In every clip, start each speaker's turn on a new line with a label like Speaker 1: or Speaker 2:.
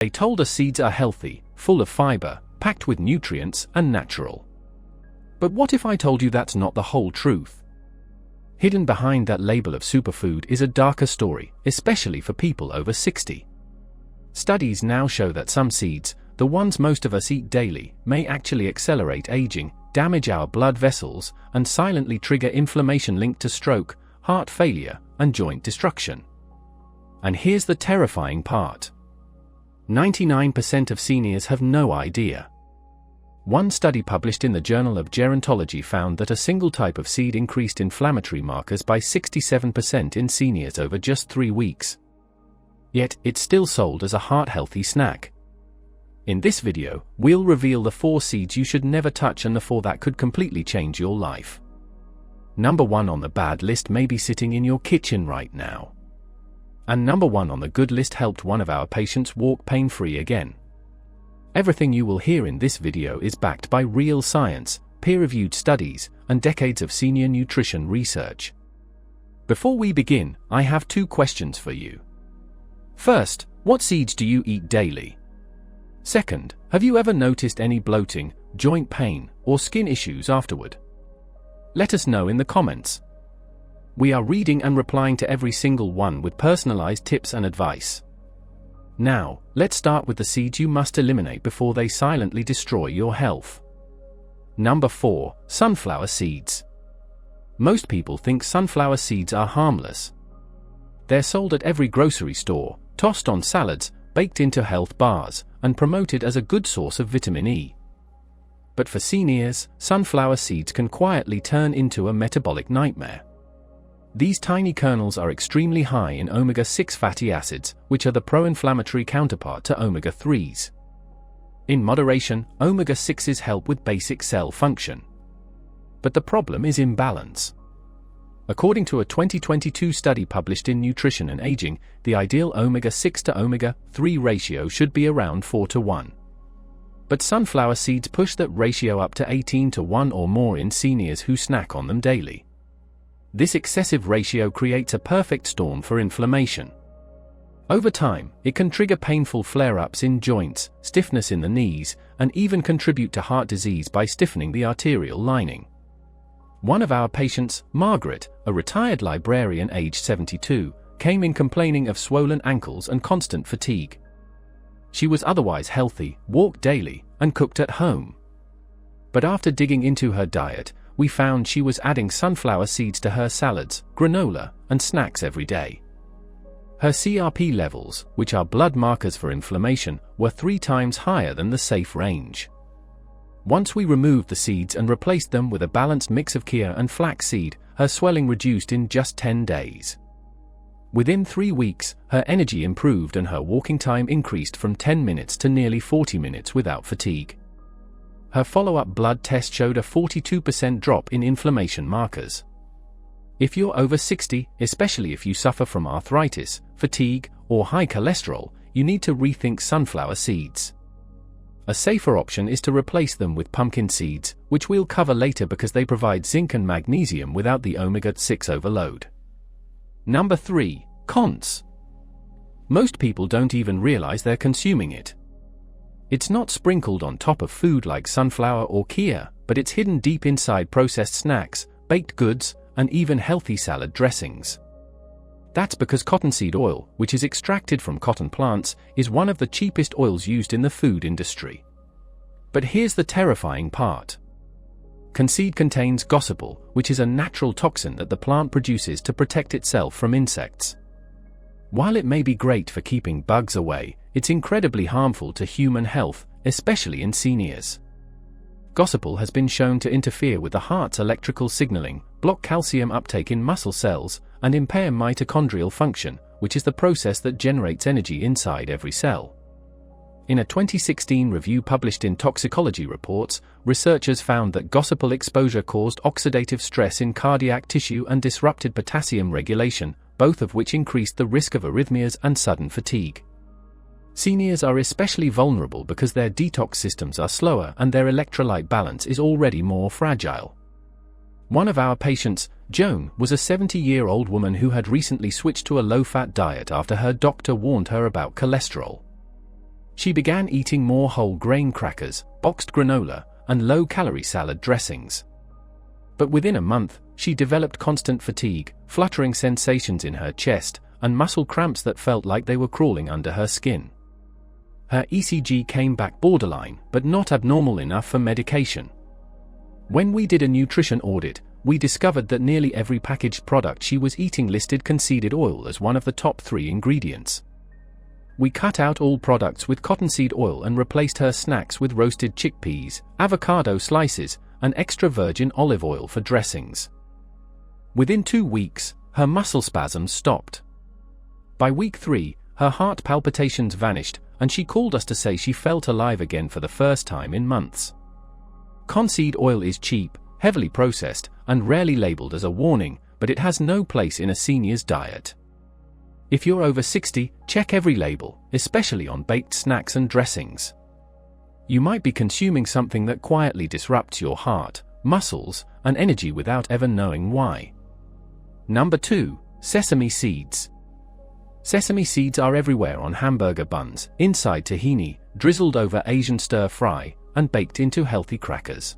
Speaker 1: They told us seeds are healthy, full of fiber, packed with nutrients, and natural. But what if I told you that's not the whole truth? Hidden behind that label of superfood is a darker story, especially for people over 60. Studies now show that some seeds, the ones most of us eat daily, may actually accelerate aging, damage our blood vessels, and silently trigger inflammation linked to stroke, heart failure, and joint destruction. And here's the terrifying part. 99% of seniors have no idea. One study published in the Journal of Gerontology found that a single type of seed increased inflammatory markers by 67% in seniors over just 3 weeks. Yet, it's still sold as a heart-healthy snack. In this video, we'll reveal the 4 seeds you should never touch and the 4 that could completely change your life. Number 1 on the bad list may be sitting in your kitchen right now. And number 1 on the good list helped one of our patients walk pain-free again. Everything you will hear in this video is backed by real science, peer-reviewed studies, and decades of senior nutrition research. Before we begin, I have 2 questions for you. First, what seeds do you eat daily? Second, have you ever noticed any bloating, joint pain, or skin issues afterward? Let us know in the comments. We are reading and replying to every single one with personalized tips and advice. Now, let's start with the seeds you must eliminate before they silently destroy your health. Number 4, sunflower seeds. Most people think sunflower seeds are harmless. They're sold at every grocery store, tossed on salads, baked into health bars, and promoted as a good source of vitamin E. But for seniors, sunflower seeds can quietly turn into a metabolic nightmare. These tiny kernels are extremely high in omega-6 fatty acids, which are the pro-inflammatory counterpart to omega-3s. In moderation, omega-6s help with basic cell function. But the problem is imbalance. According to a 2022 study published in Nutrition and Aging, the ideal omega-6 to omega-3 ratio should be around 4:1. But sunflower seeds push that ratio up to 18:1 or more in seniors who snack on them daily. This excessive ratio creates a perfect storm for inflammation. Over time, it can trigger painful flare-ups in joints, stiffness in the knees, and even contribute to heart disease by stiffening the arterial lining. One of our patients, Margaret, a retired librarian aged 72, came in complaining of swollen ankles and constant fatigue. She was otherwise healthy, walked daily, and cooked at home. But after digging into her diet, we found she was adding sunflower seeds to her salads, granola, and snacks every day. Her CRP levels, which are blood markers for inflammation, were 3 times higher than the safe range. Once we removed the seeds and replaced them with a balanced mix of chia and flaxseed, her swelling reduced in just 10 days. Within 3 weeks, her energy improved and her walking time increased from 10 minutes to nearly 40 minutes without fatigue. Her follow-up blood test showed a 42% drop in inflammation markers. If you're over 60, especially if you suffer from arthritis, fatigue, or high cholesterol, you need to rethink sunflower seeds. A safer option is to replace them with pumpkin seeds, which we'll cover later because they provide zinc and magnesium without the omega-6 overload. Number 3, conch. Most people don't even realize they're consuming it. It's not sprinkled on top of food like sunflower or chia, but it's hidden deep inside processed snacks, baked goods, and even healthy salad dressings. That's because cottonseed oil, which is extracted from cotton plants, is one of the cheapest oils used in the food industry. But here's the terrifying part. Conseed contains gossypol, which is a natural toxin that the plant produces to protect itself from insects. While it may be great for keeping bugs away, it's incredibly harmful to human health, especially in seniors. Gossypol has been shown to interfere with the heart's electrical signaling, block calcium uptake in muscle cells, and impair mitochondrial function, which is the process that generates energy inside every cell. In a 2016 review published in Toxicology Reports, researchers found that gossypol exposure caused oxidative stress in cardiac tissue and disrupted potassium regulation, both of which increased the risk of arrhythmias and sudden fatigue. Seniors are especially vulnerable because their detox systems are slower and their electrolyte balance is already more fragile. One of our patients, Joan, was a 70-year-old woman who had recently switched to a low-fat diet after her doctor warned her about cholesterol. she began eating more whole grain crackers, boxed granola, and low-calorie salad dressings. But within a month, she developed constant fatigue, fluttering sensations in her chest, and muscle cramps that felt like they were crawling under her skin. Her ECG came back borderline, but not abnormal enough for medication. When we did a nutrition audit, we discovered that nearly every packaged product she was eating listed cottonseed oil as one of the top 3 ingredients. We cut out all products with cottonseed oil and replaced her snacks with roasted chickpeas, avocado slices, and extra virgin olive oil for dressings. Within 2 weeks, her muscle spasms stopped. By week 3, her heart palpitations vanished, and she called us to say she felt alive again for the first time in months. Cottonseed oil is cheap, heavily processed, and rarely labeled as a warning, but it has no place in a senior's diet. If you're over 60, check every label, especially on baked snacks and dressings. You might be consuming something that quietly disrupts your heart, muscles, and energy without ever knowing why. Number 2. Sesame seeds. Sesame seeds are everywhere on hamburger buns, inside tahini, drizzled over Asian stir-fry, and baked into healthy crackers.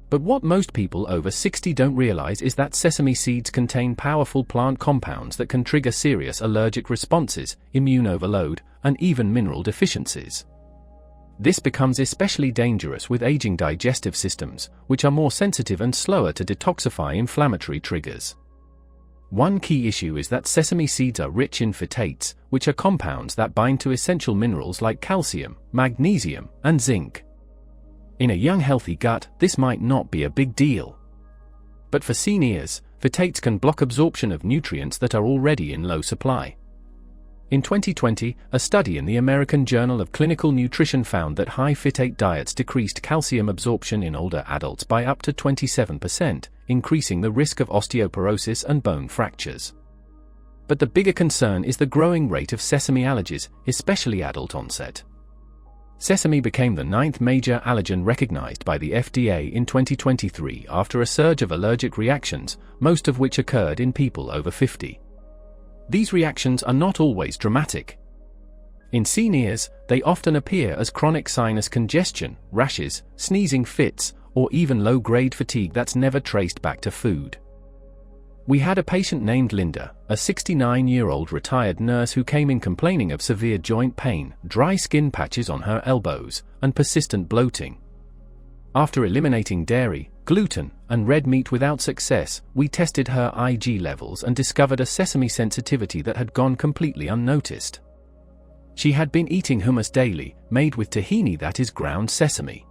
Speaker 1: But what most people over 60 don't realize is that sesame seeds contain powerful plant compounds that can trigger serious allergic responses, immune overload, and even mineral deficiencies. This becomes especially dangerous with aging digestive systems, which are more sensitive and slower to detoxify inflammatory triggers. One key issue is that sesame seeds are rich in phytates, which are compounds that bind to essential minerals like calcium, magnesium, and zinc. In a young healthy gut, this might not be a big deal. But for seniors, phytates can block absorption of nutrients that are already in low supply. In 2020, a study in the American Journal of Clinical Nutrition found that high phytate diets decreased calcium absorption in older adults by up to 27%, increasing the risk of osteoporosis and bone fractures. But the bigger concern is the growing rate of sesame allergies, especially adult onset. Sesame became the 9th major allergen recognized by the FDA in 2023 after a surge of allergic reactions, most of which occurred in people over 50. These reactions are not always dramatic. In seniors, they often appear as chronic sinus congestion, rashes, sneezing fits, or even low-grade fatigue that's never traced back to food. We had a patient named Linda, a 69-year-old retired nurse who came in complaining of severe joint pain, dry skin patches on her elbows, and persistent bloating. After eliminating dairy, gluten, and red meat without success, we tested her Ig levels and discovered a sesame sensitivity that had gone completely unnoticed. She had been eating hummus daily, made with tahini, that is ground sesame.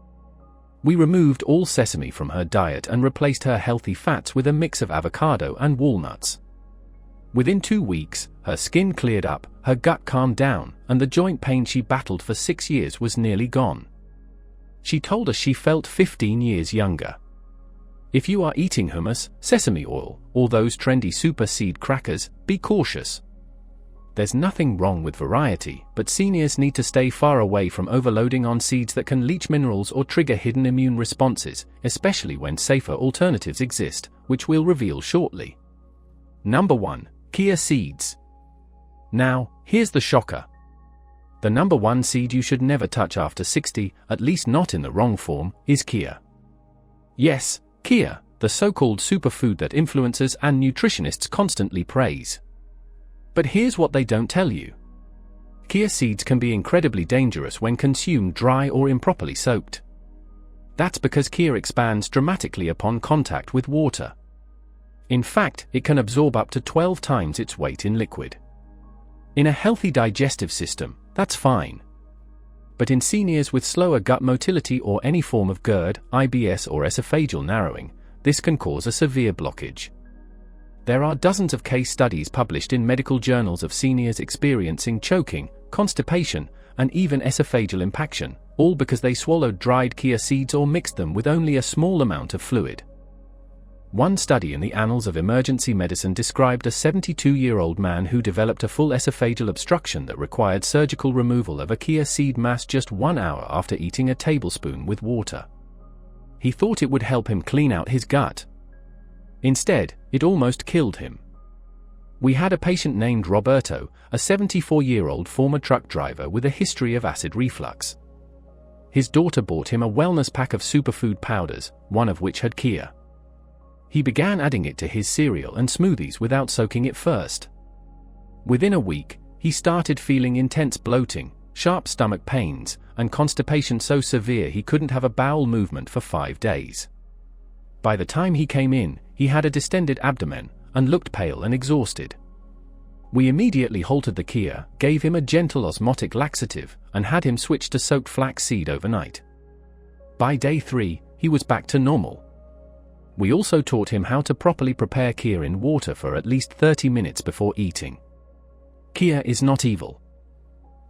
Speaker 1: We removed all sesame from her diet and replaced her healthy fats with a mix of avocado and walnuts. Within 2 weeks, her skin cleared up, her gut calmed down, and the joint pain she battled for 6 years was nearly gone. She told us she felt 15 years younger. If you are eating hummus, sesame oil, or those trendy super seed crackers, be cautious. There's nothing wrong with variety, but seniors need to stay far away from overloading on seeds that can leach minerals or trigger hidden immune responses, especially when safer alternatives exist, which we'll reveal shortly. Number 1. Chia seeds. Now, here's the shocker. The number 1 seed you should never touch after 60, at least not in the wrong form, is chia. Yes, chia, the so-called superfood that influencers and nutritionists constantly praise. But here's what they don't tell you. Chia seeds can be incredibly dangerous when consumed dry or improperly soaked. That's because chia expands dramatically upon contact with water. In fact, it can absorb up to 12 times its weight in liquid. In a healthy digestive system, that's fine. But in seniors with slower gut motility or any form of GERD, IBS or esophageal narrowing, this can cause a severe blockage. There are dozens of case studies published in medical journals of seniors experiencing choking, constipation, and even esophageal impaction, all because they swallowed dried chia seeds or mixed them with only a small amount of fluid. One study in the Annals of Emergency Medicine described a 72-year-old man who developed a full esophageal obstruction that required surgical removal of a chia seed mass just 1 hour after eating a tablespoon with water. He thought it would help him clean out his gut. Instead, it almost killed him. We had a patient named Roberto, a 74-year-old former truck driver with a history of acid reflux. His daughter bought him a wellness pack of superfood powders, one of which had chia. He began adding it to his cereal and smoothies without soaking it first. Within a week, he started feeling intense bloating, sharp stomach pains, and constipation so severe he couldn't have a bowel movement for 5 days. By the time he came in, he had a distended abdomen, and looked pale and exhausted. We immediately halted the chia, gave him a gentle osmotic laxative, and had him switch to soaked flax seed overnight. By day 3, he was back to normal. We also taught him how to properly prepare chia in water for at least 30 minutes before eating. Chia is not evil.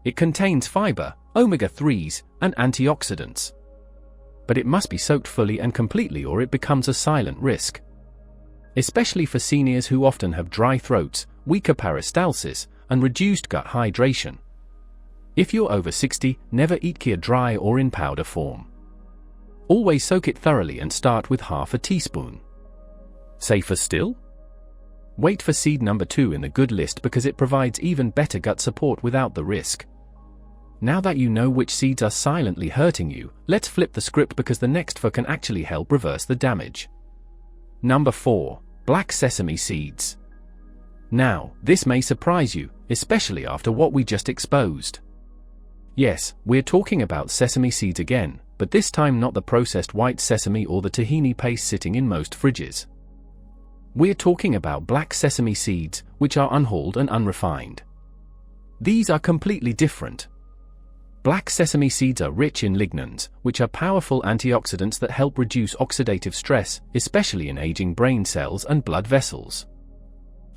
Speaker 1: It contains fiber, omega-3s, and antioxidants. But it must be soaked fully and completely or it becomes a silent risk. Especially for seniors who often have dry throats, weaker peristalsis, and reduced gut hydration. If you're over 60, never eat chia dry or in powder form. Always soak it thoroughly and start with half a teaspoon. Safer still? Wait for seed number 2 in the good list because it provides even better gut support without the risk. Now that you know which seeds are silently hurting you, let's flip the script because the next 4 can actually help reverse the damage. Number 4. Black sesame seeds. Now, this may surprise you, especially after what we just exposed. Yes, we're talking about sesame seeds again, but this time not the processed white sesame or the tahini paste sitting in most fridges. We're talking about black sesame seeds, which are unhulled and unrefined. These are completely different. Black sesame seeds are rich in lignans, which are powerful antioxidants that help reduce oxidative stress, especially in aging brain cells and blood vessels.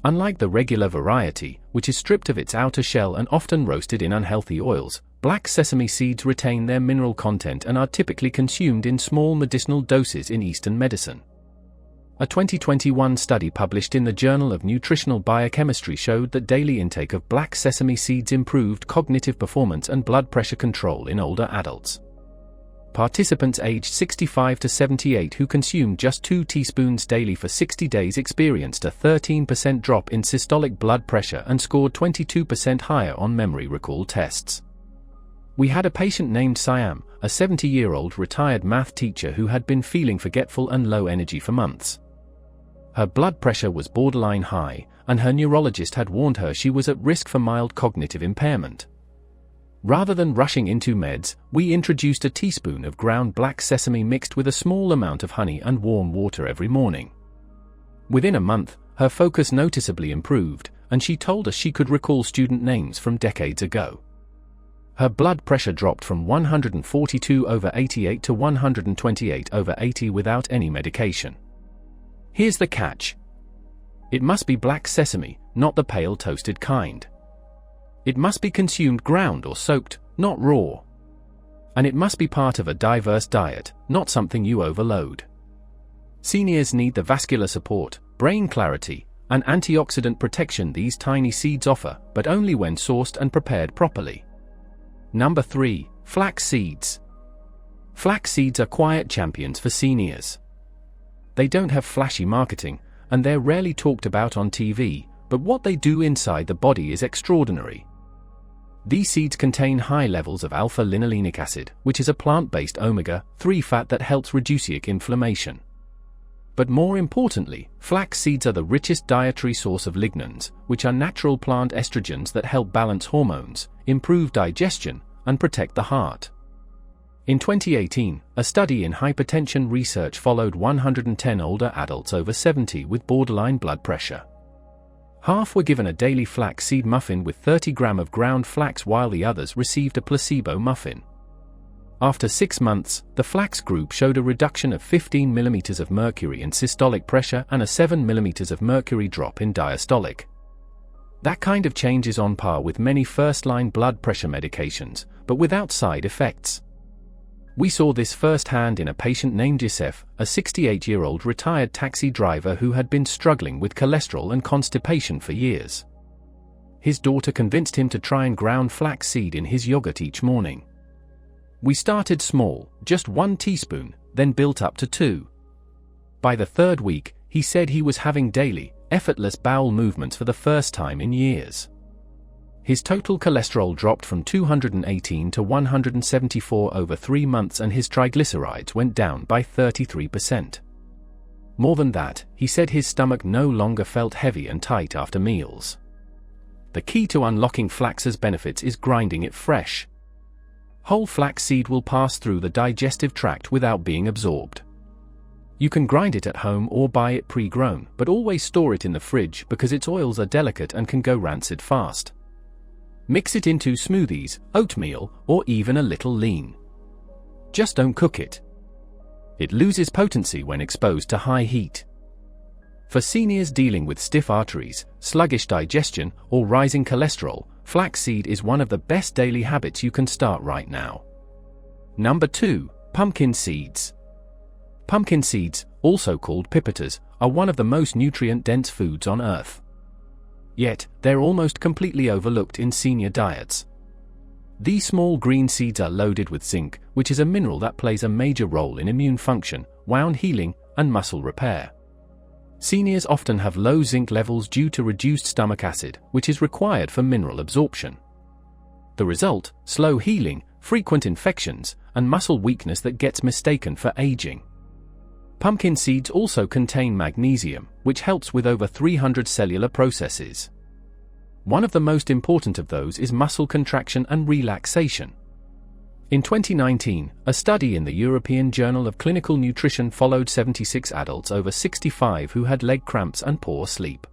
Speaker 1: Unlike the regular variety, which is stripped of its outer shell and often roasted in unhealthy oils, black sesame seeds retain their mineral content and are typically consumed in small medicinal doses in Eastern medicine. A 2021 study published in the Journal of Nutritional Biochemistry showed that daily intake of black sesame seeds improved cognitive performance and blood pressure control in older adults. Participants aged 65 to 78 who consumed just 2 teaspoons daily for 60 days experienced a 13% drop in systolic blood pressure and scored 22% higher on memory recall tests. We had a patient named Siam, a 70-year-old retired math teacher who had been feeling forgetful and low energy for months. Her blood pressure was borderline high, and her neurologist had warned her she was at risk for mild cognitive impairment. Rather than rushing into meds, we introduced a teaspoon of ground black sesame mixed with a small amount of honey and warm water every morning. Within a month, her focus noticeably improved, and she told us she could recall student names from decades ago. Her blood pressure dropped from 142/88 to 128/80 without any medication. Here's the catch. It must be black sesame, not the pale toasted kind. It must be consumed ground or soaked, not raw. And it must be part of a diverse diet, not something you overload. Seniors need the vascular support, brain clarity, and antioxidant protection these tiny seeds offer, but only when sourced and prepared properly. Number 3. Flax seeds. Flax seeds are quiet champions for seniors. They don't have flashy marketing, and they're rarely talked about on TV, but what they do inside the body is extraordinary. These seeds contain high levels of alpha-linolenic acid, which is a plant-based omega-3 fat that helps reduce inflammation. But more importantly, flax seeds are the richest dietary source of lignans, which are natural plant estrogens that help balance hormones, improve digestion, and protect the heart. In 2018, a study in hypertension research followed 110 older adults over 70 with borderline blood pressure. Half were given a daily flax seed muffin with 30 grams of ground flax while the others received a placebo muffin. After 6 months, the flax group showed a reduction of 15 mm of mercury in systolic pressure and a 7 mm of mercury drop in diastolic. That kind of change is on par with many first-line blood pressure medications, but without side effects. We saw this firsthand in a patient named Yusef, a 68-year-old retired taxi driver who had been struggling with cholesterol and constipation for years. His daughter convinced him to try and ground flax seed in his yogurt each morning. We started small, just 1 teaspoon, then built up to 2. By the 3rd week, he said he was having daily, effortless bowel movements for the first time in years. His total cholesterol dropped from 218 to 174 over 3 months, and his triglycerides went down by 33%. More than that, he said his stomach no longer felt heavy and tight after meals. The key to unlocking flax's benefits is grinding it fresh. Whole flax seed will pass through the digestive tract without being absorbed. You can grind it at home or buy it pre-grown, but always store it in the fridge because its oils are delicate and can go rancid fast. Mix it into smoothies, oatmeal, or even a little lean. Just don't cook it. It loses potency when exposed to high heat. For seniors dealing with stiff arteries, sluggish digestion, or rising cholesterol, flaxseed is one of the best daily habits you can start right now. Number 2. Pumpkin seeds. Pumpkin seeds, also called pipetas, are one of the most nutrient-dense foods on Earth. Yet, they're almost completely overlooked in senior diets. These small green seeds are loaded with zinc, which is a mineral that plays a major role in immune function, wound healing, and muscle repair. Seniors often have low zinc levels due to reduced stomach acid, which is required for mineral absorption. The result: slow healing, frequent infections, and muscle weakness that gets mistaken for aging. Pumpkin seeds also contain magnesium, which helps with over 300 cellular processes. One of the most important of those is muscle contraction and relaxation. In 2019, a study in the European Journal of Clinical Nutrition followed 76 adults over 65 who had leg cramps and poor sleep.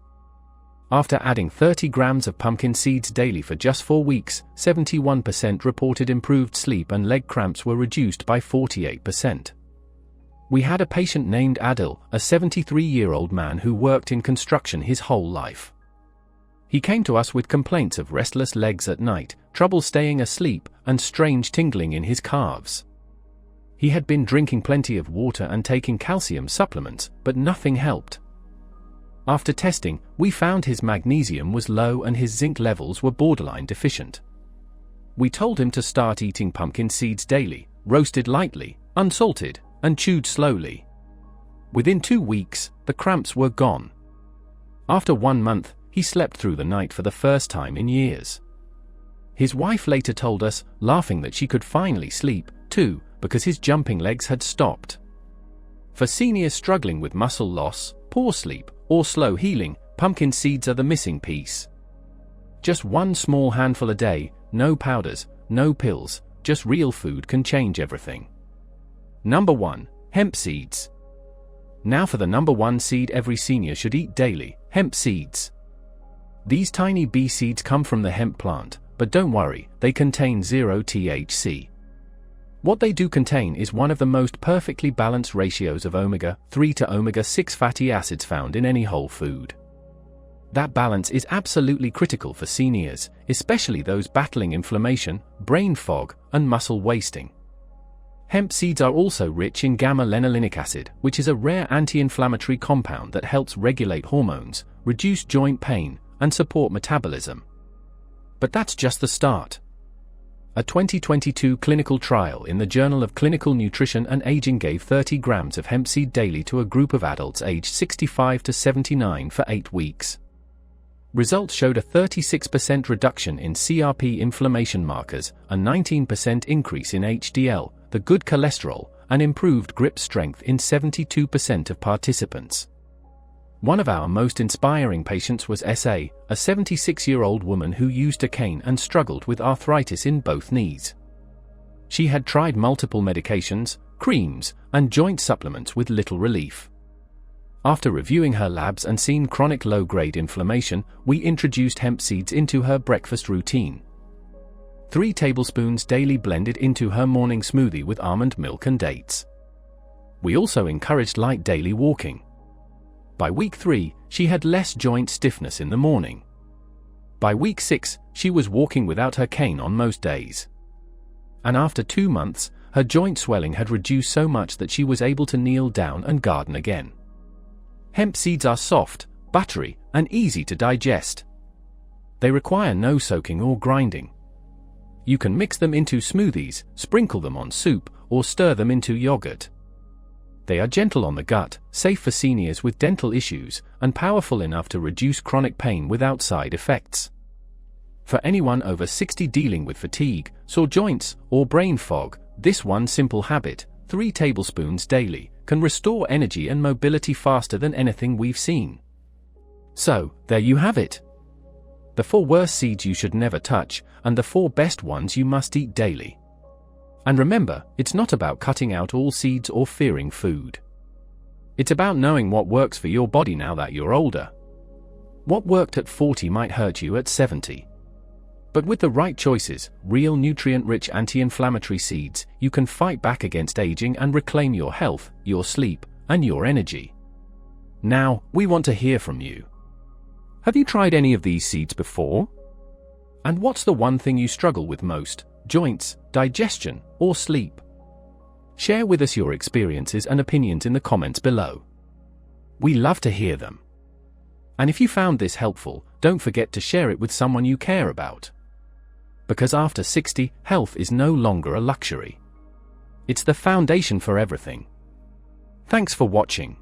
Speaker 1: After adding 30 grams of pumpkin seeds daily for just 4 weeks, 71% reported improved sleep and leg cramps were reduced by 48%. We had a patient named Adil, a 73-year-old man who worked in construction his whole life. He came to us with complaints of restless legs at night, trouble staying asleep, and strange tingling in his calves. He had been drinking plenty of water and taking calcium supplements, but nothing helped. After testing, we found his magnesium was low and his zinc levels were borderline deficient. We told him to start eating pumpkin seeds daily, roasted lightly, unsalted, and chewed slowly. Within 2 weeks, the cramps were gone. After 1 month, he slept through the night for the first time in years. His wife later told us, laughing, that she could finally sleep, too, because his jumping legs had stopped. For seniors struggling with muscle loss, poor sleep, or slow healing, pumpkin seeds are the missing piece. Just 1 small handful a day, no powders, no pills, just real food can change everything. Number 1. Hemp seeds. Now for the number 1 seed every senior should eat daily: hemp seeds. These tiny bee seeds come from the hemp plant, but don't worry, they contain 0 THC. What they do contain is one of the most perfectly balanced ratios of omega-3 to omega-6 fatty acids found in any whole food. That balance is absolutely critical for seniors, especially those battling inflammation, brain fog, and muscle wasting. Hemp seeds are also rich in gamma-linolenic acid, which is a rare anti-inflammatory compound that helps regulate hormones, reduce joint pain, and support metabolism. But that's just the start. A 2022 clinical trial in the Journal of Clinical Nutrition and Aging gave 30 grams of hemp seed daily to a group of adults aged 65 to 79 for 8 weeks. Results showed a 36% reduction in CRP inflammation markers, a 19% increase in HDL, the good cholesterol, and improved grip strength in 72% of participants. One of our most inspiring patients was S.A., a 76-year-old woman who used a cane and struggled with arthritis in both knees. She had tried multiple medications, creams, and joint supplements with little relief. After reviewing her labs and seeing chronic low-grade inflammation, we introduced hemp seeds into her breakfast routine. 3 tablespoons daily blended into her morning smoothie with almond milk and dates. We also encouraged light daily walking. By week 3, she had less joint stiffness in the morning. By week 6, she was walking without her cane on most days. And after 2 months, her joint swelling had reduced so much that she was able to kneel down and garden again. Hemp seeds are soft, buttery, and easy to digest. They require no soaking or grinding. You can mix them into smoothies, sprinkle them on soup, or stir them into yogurt. They are gentle on the gut, safe for seniors with dental issues, and powerful enough to reduce chronic pain without side effects. For anyone over 60 dealing with fatigue, sore joints, or brain fog, this one simple habit, 3 tablespoons daily, can restore energy and mobility faster than anything we've seen. So, there you have it. The 4 worst seeds you should never touch, and the 4 best ones you must eat daily. And remember, it's not about cutting out all seeds or fearing food. It's about knowing what works for your body now that you're older. What worked at 40 might hurt you at 70. But with the right choices, real nutrient-rich anti-inflammatory seeds, you can fight back against aging and reclaim your health, your sleep, and your energy. Now, we want to hear from you. Have you tried any of these seeds before? And what's the one thing you struggle with most? Joints, digestion, or sleep? Share with us your experiences and opinions in the comments below. We love to hear them. And if you found this helpful, don't forget to share it with someone you care about. Because after 60, health is no longer a luxury. It's the foundation for everything. Thanks for watching.